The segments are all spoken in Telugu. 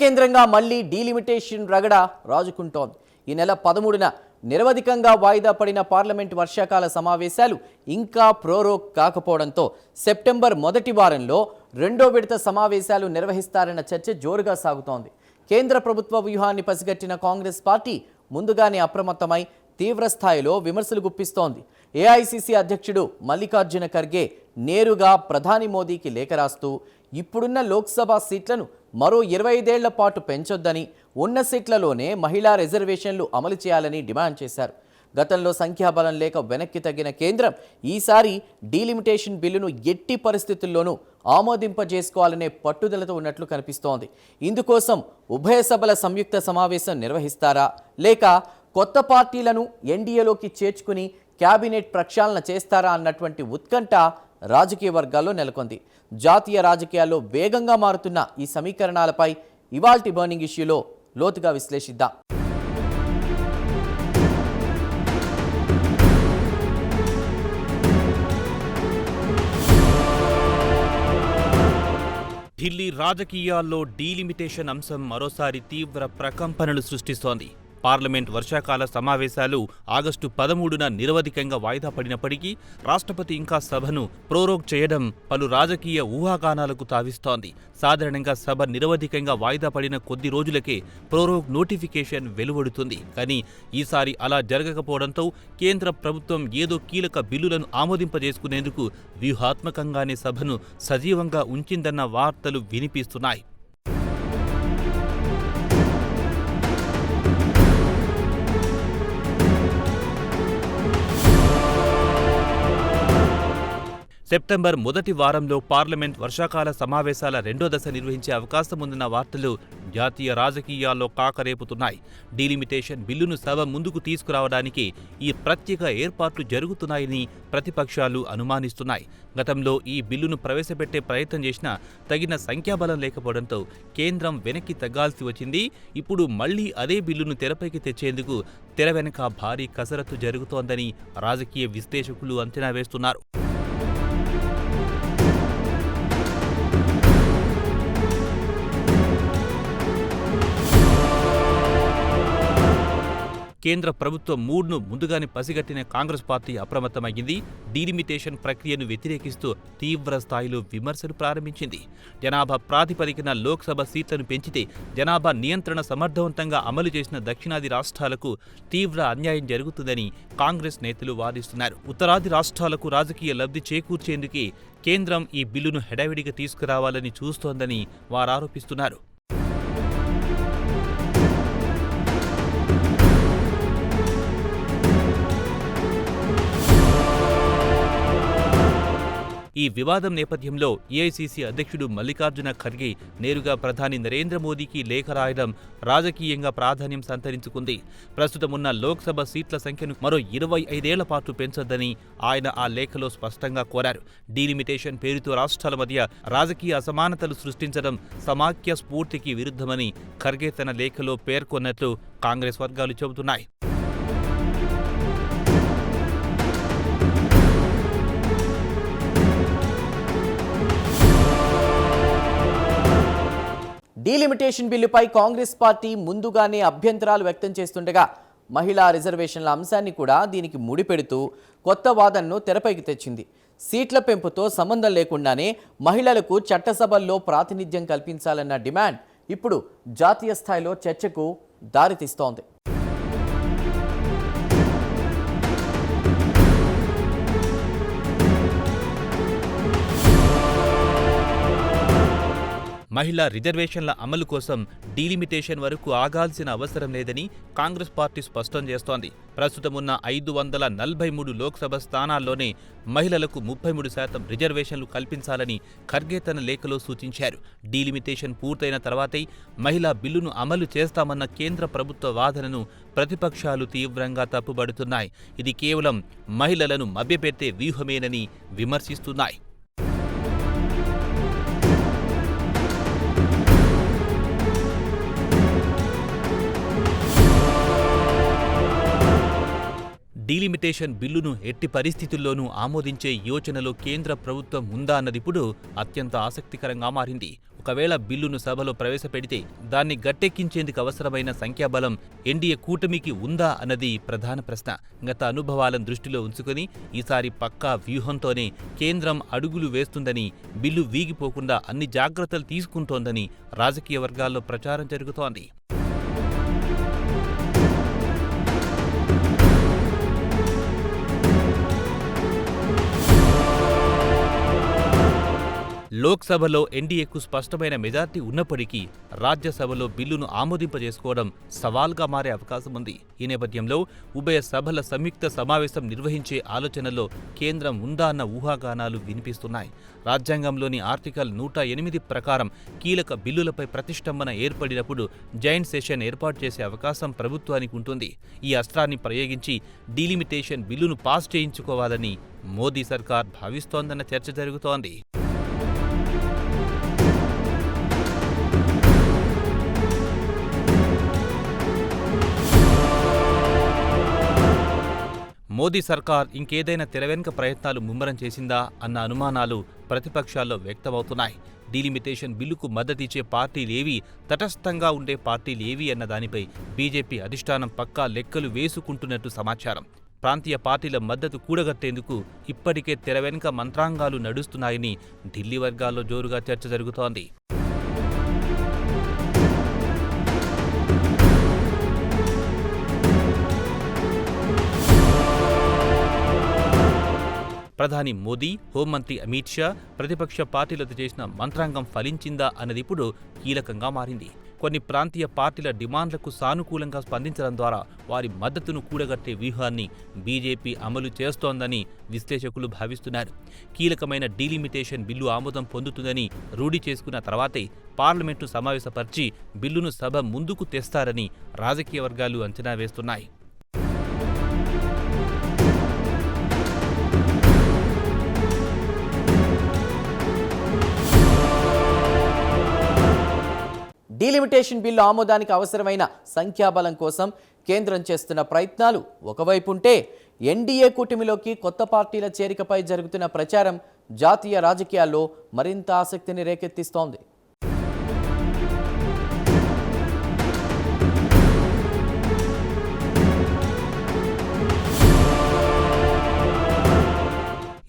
కేంద్రంగా మళ్లీ డీలిమిటేషన్ రగడ రాజుకుంటోంది. ఈ నెల 13న నిరవధికంగా వాయిదా పడిన పార్లమెంట్ వర్షాకాల సమావేశాలు ఇంకా ప్రోరోగ్ కాకపోవడంతో సెప్టెంబర్ మొదటి వారంలో రెండో విడత సమావేశాలు నిర్వహిస్తారన్న చర్చ జోరుగా సాగుతోంది. కేంద్ర ప్రభుత్వ వ్యూహాన్ని పసిగట్టిన కాంగ్రెస్ పార్టీ ముందుగానే అప్రమత్తమై తీవ్రస్థాయిలో విమర్శలు గుప్పిస్తోంది. ఏఐసీసీ అధ్యక్షుడు మల్లికార్జున ఖర్గే నేరుగా ప్రధాని మోదీకి లేఖ రాస్తూ ఇప్పుడున్న లోక్సభ సీట్లను మరో 25 ఏళ్ల పాటు పెంచొద్దని, ఉన్న సీట్లలోనే మహిళా రిజర్వేషన్లు అమలు చేయాలని డిమాండ్ చేశారు. గతంలో సంఖ్యాబలం లేక వెనక్కి తగ్గిన కేంద్రం ఈసారి డీలిమిటేషన్ బిల్లును ఎట్టి పరిస్థితుల్లోనూ ఆమోదింపజేసుకోవాలనే పట్టుదలతో ఉన్నట్లు కనిపిస్తోంది. ఇందుకోసం ఉభయ సభల సంయుక్త సమావేశం నిర్వహిస్తారా, లేక కొత్త పార్టీలను ఎన్డీఏలోకి చేర్చుకుని క్యాబినెట్ ప్రక్షాళన చేస్తారా అన్నటువంటి ఉత్కంఠ రాజకీయ వర్గాల్లో నెలకొంది. జాతీయ రాజకీయాల్లో వేగంగా మారుతున్న ఈ సమీకరణాలపై ఇవాల్టి బర్నింగ్ ఇష్యూలో లోతుగా విశ్లేషిద్దాం. ఢిల్లీ రాజకీయాల్లో డీలిమిటేషన్ అంశం మరోసారి తీవ్ర ప్రకంపనలు సృష్టిస్తోంది. పార్లమెంట్ వర్షాకాల సమావేశాలు ఆగస్టు 13న నిరవధికంగా వాయిదా పడినప్పటికీ రాష్ట్రపతి ఇంకా సభను ప్రోరోగ్ చేయడం పలు రాజకీయ ఊహాగానాలకు తావిస్తోంది. సాధారణంగా సభ నిరవధికంగా వాయిదా పడిన కొద్ది రోజులకే ప్రోరోగ్ నోటిఫికేషన్ వెలువడుతుంది. కానీ ఈసారి అలా జరగకపోవడంతో కేంద్ర ప్రభుత్వం ఏదో కీలక బిల్లులను ఆమోదింపజేసుకునేందుకు వ్యూహాత్మకంగానే సభను సజీవంగా ఉంచిందన్న వార్తలు వినిపిస్తున్నాయి. సెప్టెంబర్ మొదటి వారంలో పార్లమెంట్ వర్షాకాల సమావేశాల రెండో దశ నిర్వహించే అవకాశం ఉందన్న వార్తలు జాతీయ రాజకీయాల్లో కాకరేపుతున్నాయి. డీలిమిటేషన్ బిల్లును సభ ముందుకు తీసుకురావడానికి ఈ ప్రత్యేక ఏర్పాట్లు జరుగుతున్నాయని ప్రతిపక్షాలు అనుమానిస్తున్నాయి. గతంలో ఈ బిల్లును ప్రవేశపెట్టే ప్రయత్నం చేసినా తగిన సంఖ్యాబలం లేకపోవడంతో కేంద్రం వెనక్కి తగ్గాల్సి వచ్చింది. ఇప్పుడు మళ్లీ అదే బిల్లును తెరపైకి తెచ్చేందుకు తెర వెనక భారీ కసరత్తు జరుగుతోందని రాజకీయ విశ్లేషకులు అంచనా వేస్తున్నారు. కేంద్ర ప్రభుత్వం మూడ్ను ముందుగానే పసిగట్టిన కాంగ్రెస్ పార్టీ అప్రమత్తమైంది. డీలిమిటేషన్ ప్రక్రియను వ్యతిరేకిస్తూ తీవ్ర స్థాయిలో విమర్శలు ప్రారంభించింది. జనాభా ప్రాతిపదికన లోక్సభ సీట్లను పెంచితే జనాభా నియంత్రణ సమర్థవంతంగా అమలు చేసిన దక్షిణాది రాష్ట్రాలకు తీవ్ర అన్యాయం జరుగుతుందని కాంగ్రెస్ నేతలు వాదిస్తున్నారు. ఉత్తరాది రాష్ట్రాలకు రాజకీయ లబ్ధి చేకూర్చేందుకే కేంద్రం ఈ బిల్లును హడావిడిగా తీసుకురావాలని చూస్తోందని వారారోపిస్తున్నారు. ఈ వివాదం నేపథ్యంలో ఏఐసీసీ అధ్యక్షుడు మల్లికార్జున ఖర్గే నేరుగా ప్రధాని నరేంద్ర మోదీకి లేఖ రాయడం రాజకీయంగా ప్రాధాన్యం సంతరించుకుంది. ప్రస్తుతమున్న లోక్సభ సీట్ల సంఖ్యను మరో 25 ఏళ్ల పాటు పెంచొద్దని ఆయన ఆ లేఖలో స్పష్టంగా కోరారు. డీలిమిటేషన్ పేరుతో రాష్ట్రాల మధ్య రాజకీయ అసమానతలు సృష్టించడం సమాఖ్య స్ఫూర్తికి విరుద్ధమని ఖర్గే తన లేఖలో పేర్కొన్నట్లు కాంగ్రెస్ వర్గాలు చెబుతున్నాయి. డీలిమిటేషన్ బిల్లుపై కాంగ్రెస్ పార్టీ ముందుగానే అభ్యంతరాలు వ్యక్తం చేస్తుండగా మహిళా రిజర్వేషన్ల అంశాన్ని కూడా దీనికి ముడిపెడుతూ కొత్త వాదనను తెరపైకి తెచ్చింది. సీట్ల పెంపుతో సంబంధం లేకుండానే మహిళలకు చట్టసభల్లో ప్రాతినిధ్యం కల్పించాలన్న డిమాండ్ ఇప్పుడు జాతీయ స్థాయిలో చర్చకు దారితీస్తోంది. మహిళా రిజర్వేషన్ల అమలు కోసం డీలిమిటేషన్ వరకు ఆగాల్సిన అవసరం లేదని కాంగ్రెస్ పార్టీ స్పష్టం చేస్తోంది. ప్రస్తుతమున్న 543 లోక్సభ స్థానాల్లోనే మహిళలకు 33% రిజర్వేషన్లు కల్పించాలని ఖర్గే తన లేఖలో సూచించారు. డీలిమిటేషన్ పూర్తయిన తర్వాతే మహిళా బిల్లును అమలు చేస్తామన్న కేంద్ర ప్రభుత్వ వాదనను ప్రతిపక్షాలు తీవ్రంగా తప్పుబడుతున్నాయి. ఇది కేవలం మహిళలను మభ్యపెట్టే వ్యూహమేనని విమర్శిస్తున్నాయి. డీలిమిటేషన్ బిల్లును ఎట్టి పరిస్థితుల్లోనూ ఆమోదించే యోచనలో కేంద్ర ప్రభుత్వం ఉందా అన్నదిప్పుడు అత్యంత ఆసక్తికరంగా మారింది. ఒకవేళ బిల్లును సభలో ప్రవేశపెడితే దాన్ని గట్టెక్కించేందుకు అవసరమైన సంఖ్యాబలం ఎన్డీఏ కూటమికి ఉందా అన్నది ప్రధాన ప్రశ్న. గత అనుభవాలను దృష్టిలో ఉంచుకుని ఈసారి పక్కా వ్యూహంతోనే కేంద్రం అడుగులు వేస్తుందని, బిల్లు వీగిపోకుండా అన్ని జాగ్రత్తలు తీసుకుంటోందని రాజకీయ వర్గాల్లో ప్రచారం జరుగుతోంది. లోక్సభలో ఎన్డీఏకు స్పష్టమైన మెజార్టీ ఉన్నప్పటికీ రాజ్యసభలో బిల్లును ఆమోదింపజేసుకోవడం సవాల్గా మారే అవకాశం ఉంది. ఈ నేపథ్యంలో ఉభయ సభల సంయుక్త సమావేశం నిర్వహించే ఆలోచనలో కేంద్రం ఉందా అన్న ఊహాగానాలు వినిపిస్తున్నాయి. రాజ్యాంగంలోని ఆర్టికల్ 108 ప్రకారం కీలక బిల్లులపై ప్రతిష్టంభన ఏర్పడినప్పుడు జాయింట్ సెషన్ ఏర్పాటు చేసే అవకాశం ప్రభుత్వానికి ఉంటుంది. ఈ అస్త్రాన్ని ప్రయోగించి డీలిమిటేషన్ బిల్లును పాస్ చేయించుకోవాలని మోదీ సర్కార్ భావిస్తోందన్న చర్చ జరుగుతోంది. మోదీ సర్కార్ ఇంకేదైనా తెరవెనుక ప్రయత్నాలు ముమ్మరం చేసిందా అన్న అనుమానాలు ప్రతిపక్షాల్లో వ్యక్తమవుతున్నాయి. డీలిమిటేషన్ బిల్లుకు మద్దతిచ్చే పార్టీలేవి, తటస్థంగా ఉండే పార్టీలేవి అన్న దానిపై బీజేపీ అధిష్టానం పక్కా లెక్కలు వేసుకుంటున్నట్టు సమాచారం. ప్రాంతీయ పార్టీల మద్దతు కూడగట్టేందుకు ఇప్పటికే తెరవెనుక మంత్రాంగాలు నడుస్తున్నాయని ఢిల్లీ వర్గాల్లో జోరుగా చర్చ జరుగుతోంది. ప్రధాని మోదీ, హోంమంత్రి అమిత్ షా, ప్రతిపక్ష పార్టీలతో చేసిన మంత్రాంగం ఫలించిందా అన్నది ఇప్పుడు కీలకంగా మారింది. కొన్ని ప్రాంతీయ పార్టీల డిమాండ్లకు సానుకూలంగా స్పందించడం ద్వారా వారి మద్దతును కూడగట్టే వ్యూహాన్ని బీజేపీ అమలు చేస్తోందని విశ్లేషకులు భావిస్తున్నారు. కీలకమైన డీలిమిటేషన్ బిల్లు ఆమోదం పొందుతుందని రూఢి చేసుకున్న తర్వాతే పార్లమెంటు సమావేశపరిచి బిల్లును సభ ముందుకు తెస్తారని రాజకీయ వర్గాలు అంచనా వేస్తున్నాయి. డీలిమిటేషన్ బిల్లు ఆమోదానికి అవసరమైన సంఖ్యాబలం కోసం కేంద్రం చేస్తున్న ప్రయత్నాలు ఒకవైపుంటే, ఎన్డీఏ కూటమిలోకి కొత్త పార్టీల చేరికపై జరుగుతున్న ప్రచారం జాతీయ రాజకీయాల్లో మరింత ఆసక్తిని రేకెత్తిస్తోంది.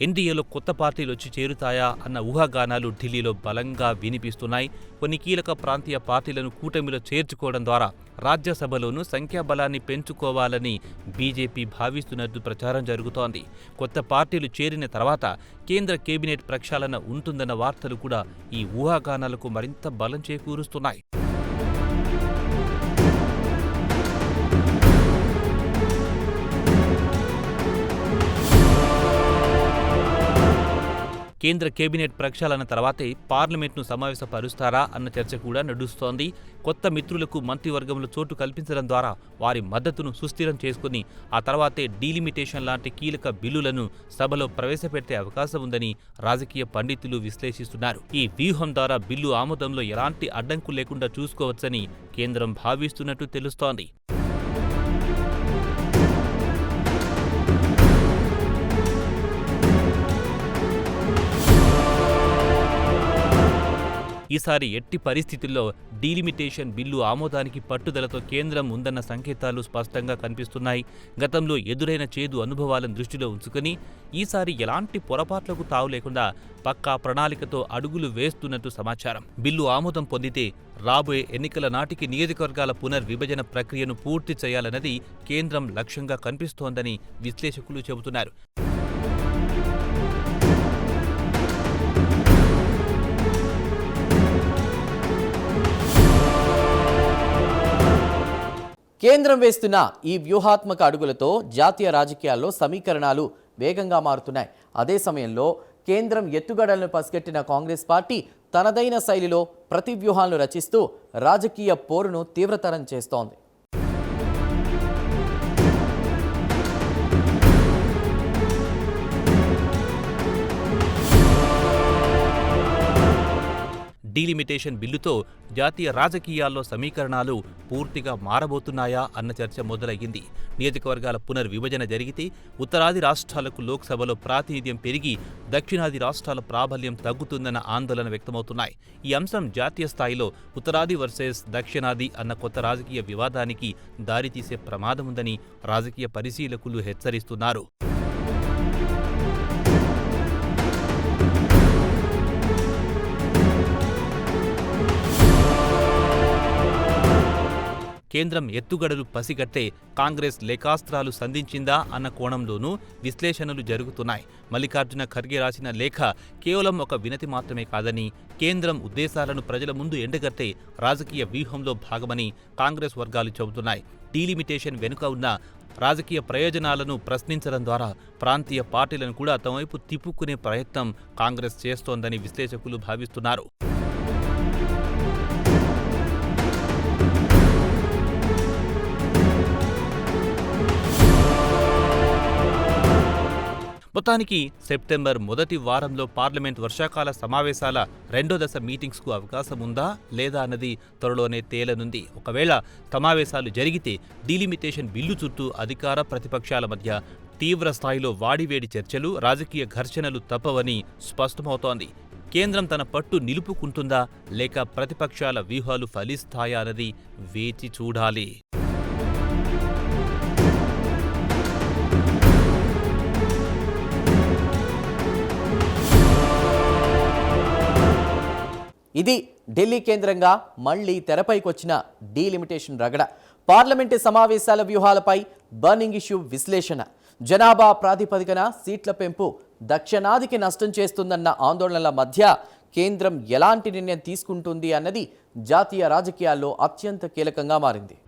ఎన్డీఏలో కొత్త పార్టీలు వచ్చి చేరుతాయా అన్న ఊహాగానాలు ఢిల్లీలో బలంగా వినిపిస్తున్నాయి. కొన్ని కీలక ప్రాంతీయ పార్టీలను కూటమిలో చేర్చుకోవడం ద్వారా రాజ్యసభలోనూ సంఖ్యాబలాన్ని పెంచుకోవాలని బీజేపీ భావిస్తున్నట్టు ప్రచారం జరుగుతోంది. కొత్త పార్టీలు చేరిన తర్వాత కేంద్ర కేబినెట్ ప్రక్షాళన ఉంటుందన్న వార్తలు కూడా ఈ ఊహాగానాలకు మరింత బలం చేకూరుస్తున్నాయి. కేంద్ర కేబినెట్ ప్రక్షాళన తర్వాతే పార్లమెంట్ను సమావేశపరుస్తారా అన్న చర్చ కూడా నడుస్తోంది. కొత్త మిత్రులకు మంత్రివర్గంలో చోటు కల్పించడం ద్వారా వారి మద్దతును సుస్థిరం చేసుకుని ఆ తర్వాతే డీలిమిటేషన్ లాంటి కీలక బిల్లులను సభలో ప్రవేశపెట్టే అవకాశం ఉందని రాజకీయ పండితులు విశ్లేషిస్తున్నారు. ఈ వ్యూహం ద్వారా బిల్లు ఆమోదంలో ఎలాంటి అడ్డంకు లేకుండా చూసుకోవచ్చని కేంద్రం భావిస్తున్నట్టు తెలుస్తోంది. ఈసారి ఎట్టి పరిస్థితుల్లో డీలిమిటేషన్ బిల్లు ఆమోదానికి పట్టుదలతో కేంద్రం ఉందన్న సంకేతాలు స్పష్టంగా కనిపిస్తున్నాయి. గతంలో ఎదురైన చేదు అనుభవాలను దృష్టిలో ఉంచుకుని ఈసారి ఎలాంటి పొరపాట్లకు తావు లేకుండా పక్కా ప్రణాళికతో అడుగులు వేస్తున్నట్టు సమాచారం. బిల్లు ఆమోదం పొందితే రాబోయే ఎన్నికల నాటికి నియోజకవర్గాల పునర్విభజన ప్రక్రియను పూర్తి చేయాలన్నది కేంద్రం లక్ష్యంగా కనిపిస్తోందని విశ్లేషకులు చెబుతున్నారు. కేంద్రం వేస్తున్న ఈ వ్యూహాత్మక అడుగులతో జాతీయ రాజకీయాల్లో సమీకరణాలు వేగంగా మారుతున్నాయి. అదే సమయంలో కేంద్రం ఎత్తుగడలను పసిగట్టిన కాంగ్రెస్ పార్టీ తనదైన శైలిలో ప్రతి వ్యూహాలను రచిస్తూ రాజకీయ పోరును తీవ్రతరం చేస్తోంది. డీలిమిటేషన్ బిల్లుతో జాతీయ రాజకీయాల్లో సమీకరణాలు పూర్తిగా మారబోతున్నాయా అన్న చర్చ మొదలయ్యింది. నియోజకవర్గాల పునర్విభజన జరిగితే ఉత్తరాది రాష్ట్రాలకు లోక్సభలో ప్రాతినిధ్యం పెరిగి దక్షిణాది రాష్ట్రాల ప్రాబల్యం తగ్గుతుందన్న ఆందోళన వ్యక్తమవుతున్నాయి. ఈ అంశం జాతీయ స్థాయిలో ఉత్తరాది వర్సెస్ దక్షిణాది అన్న కొత్త రాజకీయ వివాదానికి దారితీసే ప్రమాదముందని రాజకీయ పరిశీలకులు హెచ్చరిస్తున్నారు. కేంద్రం ఎత్తుగడలు పసిగట్టే కాంగ్రెస్ లేఖాస్త్రాలు సంధించిందా అన్న కోణంలోనూ విశ్లేషణలు జరుగుతున్నాయి. మల్లికార్జున ఖర్గే రాసిన లేఖ కేవలం ఒక వినతి మాత్రమే కాదని, కేంద్రం ఉద్దేశాలను ప్రజల ముందు ఎండగట్టే రాజకీయ వ్యూహంలో భాగమని కాంగ్రెస్ వర్గాలు చెబుతున్నాయి. డీలిమిటేషన్ వెనుక ఉన్న రాజకీయ ప్రయోజనాలను ప్రశ్నించడం ద్వారా ప్రాంతీయ పార్టీలను కూడా తమ వైపు తిప్పుకునే ప్రయత్నం కాంగ్రెస్ చేస్తోందని విశ్లేషకులు భావిస్తున్నారు. మొత్తానికి సెప్టెంబర్ మొదటి వారంలో పార్లమెంట్ వర్షాకాల సమావేశాల రెండో దశ మీటింగ్స్కు అవకాశం ఉందా లేదా అన్నది త్వరలోనే తేలనుంది. ఒకవేళ సమావేశాలు జరిగితే డీలిమిటేషన్ బిల్లు చుట్టూ అధికార ప్రతిపక్షాల మధ్య తీవ్ర స్థాయిలో వాడివేడి చర్చలు, రాజకీయ ఘర్షణలు తప్పవని స్పష్టమవుతోంది. కేంద్రం తన పట్టు నిలుపుకుంటుందా లేక ప్రతిపక్షాల వ్యూహాలు ఫలిస్తాయా అన్నది వేచి చూడాలి. ఇది ఢిల్లీ కేంద్రంగా మళ్లీ తెరపైకొచ్చిన డీలిమిటేషన్ రగడ. పార్లమెంటు సమావేశాల వ్యూహాలపై బర్నింగ్ ఇష్యూ విశ్లేషణ. జనాభా ప్రాతిపదికన సీట్ల పెంపు దక్షిణాదికి నష్టం చేస్తుందన్న ఆందోళనల మధ్య కేంద్రం ఎలాంటి నిర్ణయం తీసుకుంటుంది అన్నది జాతీయ రాజకీయాల్లో అత్యంత కీలకంగా మారింది.